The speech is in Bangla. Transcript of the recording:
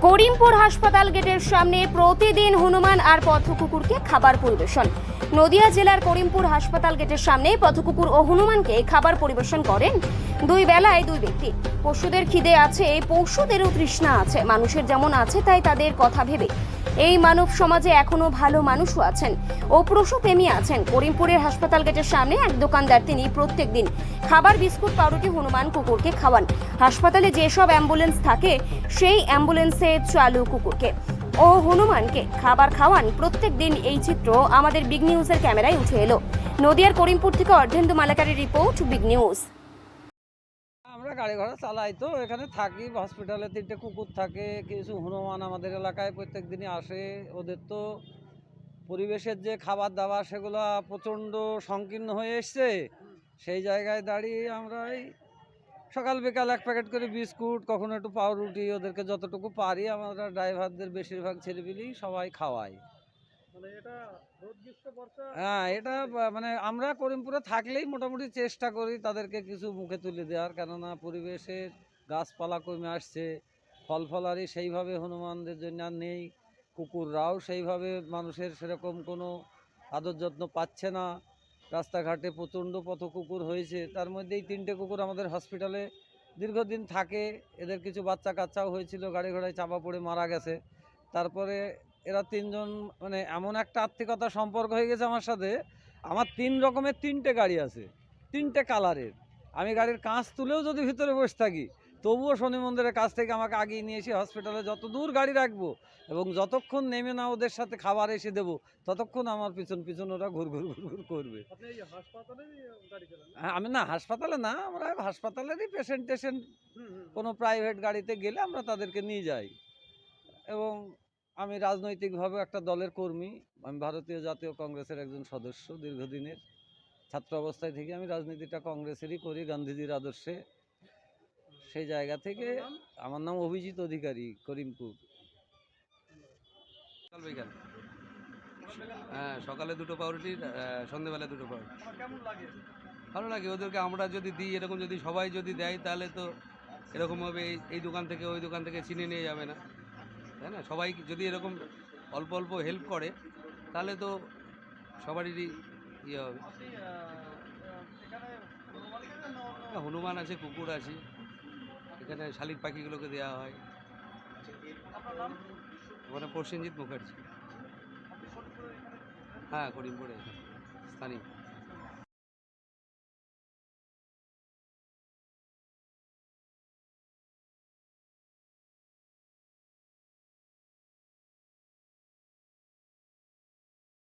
করিমপুর হাসপাতাল গেটের সামনে প্রতিদিন হনুমান আর পথকুকুরকে খাবার পরিবেশন। নদিয়া জেলার করিমপুর হাসপাতাল গেটের সামনে পথকুকুর ও হনুমানকে খাবার পরিবেশন করেন দুই বেলায় দুই ব্যক্তি। পশুদের খিদে আছে, পশুদেরও তৃষ্ণা আছে। মানুষের যেমন আছে তাই তাদের কথা ভেবে এই মানব সমাজে এখনো ভালো মানুষও আছেন ও পশুপ্রেমী আছেন। করিমপুরের হাসপাতাল গেটের সামনে এক দোকানদার তিনি প্রত্যেক দিন খাবার, বিস্কুট, পাউরুটি হনুমান কুকুরকে খাওয়ান। হাসপাতালে যেসব অ্যাম্বুলেন্স থাকে সেই অ্যাম্বুলেন্সে চালু কুকুরকে ও হনুমানকে খাবার খাওয়ান প্রত্যেক দিন। এই চিত্র আমাদের বিগ নিউজের ক্যামেরায় উঠে এলো। নদিয়ার করিমপুর থেকে অর্ধেন্দু মালাকারের রিপোর্ট, বিগ নিউজ। আমরা গাড়ি ঘোড়া চালাই তো এখানে থাকি। হসপিটালে 3টে কুকুর থাকে, কিছু হনুমান আমাদের এলাকায় প্রত্যেক দিনই আসে। ওদের তো পরিবেশের যে খাবার দাবার সেগুলো প্রচণ্ড সংকীর্ণ হয়ে এসছে। সেই জায়গায় দাঁড়িয়ে আমরা এই সকাল বিকাল এক প্যাকেট করে বিস্কুট, কখনো একটু পাউরুটি, ওদেরকে যতটুকু পারি আমরা ড্রাইভারদের বেশিরভাগ ছেলেপিলেই সবাই খাওয়াই। হ্যাঁ, এটা মানে আমরা করিমপুরে থাকলেই মোটামুটি চেষ্টা করি তাদেরকে কিছু মুখে তুলে দেওয়ার, কেননা পরিবেশের গাছপালা কমে আসছে, ফল ফলারি সেইভাবে হনুমানদের জন্য আর নেই। কুকুররাও সেইভাবে মানুষের সেরকম কোনো আদর যত্ন পাচ্ছে না। রাস্তাঘাটে প্রচণ্ড পথ কুকুর হয়েছে, তার মধ্যে এই 3টে কুকুর আমাদের হসপিটালে দীর্ঘদিন থাকে। এদের কিছু বাচ্চা কাচ্চাও হয়েছিল, গাড়ি ঘোড়ায় চাপা পড়ে মারা গেছে। তারপরে এরা 3জন মানে এমন একটা আত্মীয়তার সম্পর্ক হয়ে গেছে আমার সাথে। আমার 3 রকমের 3টে গাড়ি আছে, 3টে কালারের। আমি গাড়ির কাঁচ তুলেও যদি ভিতরে বসে থাকি, তবুও শনি মন্দিরের কাছ থেকে আমাকে আগিয়ে নিয়ে এসে হসপিটালে যত দূর গাড়ি রাখবো এবং যতক্ষণ নেমে না ওদের সাথে খাবার এসে দেবো, ততক্ষণ আমার পিছন পিছন ওরা ঘুর ঘুর ঘুর ঘুর করবে। হ্যাঁ, আমি না হাসপাতালে না, আমরা হাসপাতালেরই পেশেন্ট কোনো প্রাইভেট গাড়িতে গেলে আমরা তাদেরকে নিয়ে যাই। এবং আমি রাজনৈতিকভাবে একটা দলের কর্মী। আমি ভারতীয় জাতীয় কংগ্রেসের একজন সদস্য দীর্ঘদিনের। ছাত্র অবস্থায় থেকে আমি রাজনীতিটা কংগ্রেসেরই করি, গান্ধীজির আদর্শে। সেই জায়গা থেকে আমার নাম অভিজিৎ অধিকারী, করিমপুর। সকাল বিকাল। হ্যাঁ, সকালে 2টো পাউরুটি, সন্ধ্যেবেলায় 2টো পাউরুটি। ভালো লাগে ওদেরকে আমরা যদি দিই, এরকম যদি সবাই যদি দেয় তাহলে তো এরকমভাবে এই দোকান থেকে ওই দোকান থেকে চিনে নিয়ে যাবে না, তাই না? সবাই যদি এরকম অল্প অল্প হেল্প করে তাহলে তো সবারই ইয়ে হবে। হনুমান আছে, কুকুর আছে, এখানে শালিক পাখিগুলোকে দেওয়া হয়। ওখানে প্রসেনজিৎ মুখার্জি। হ্যাঁ, করিমপুরে স্থানীয়।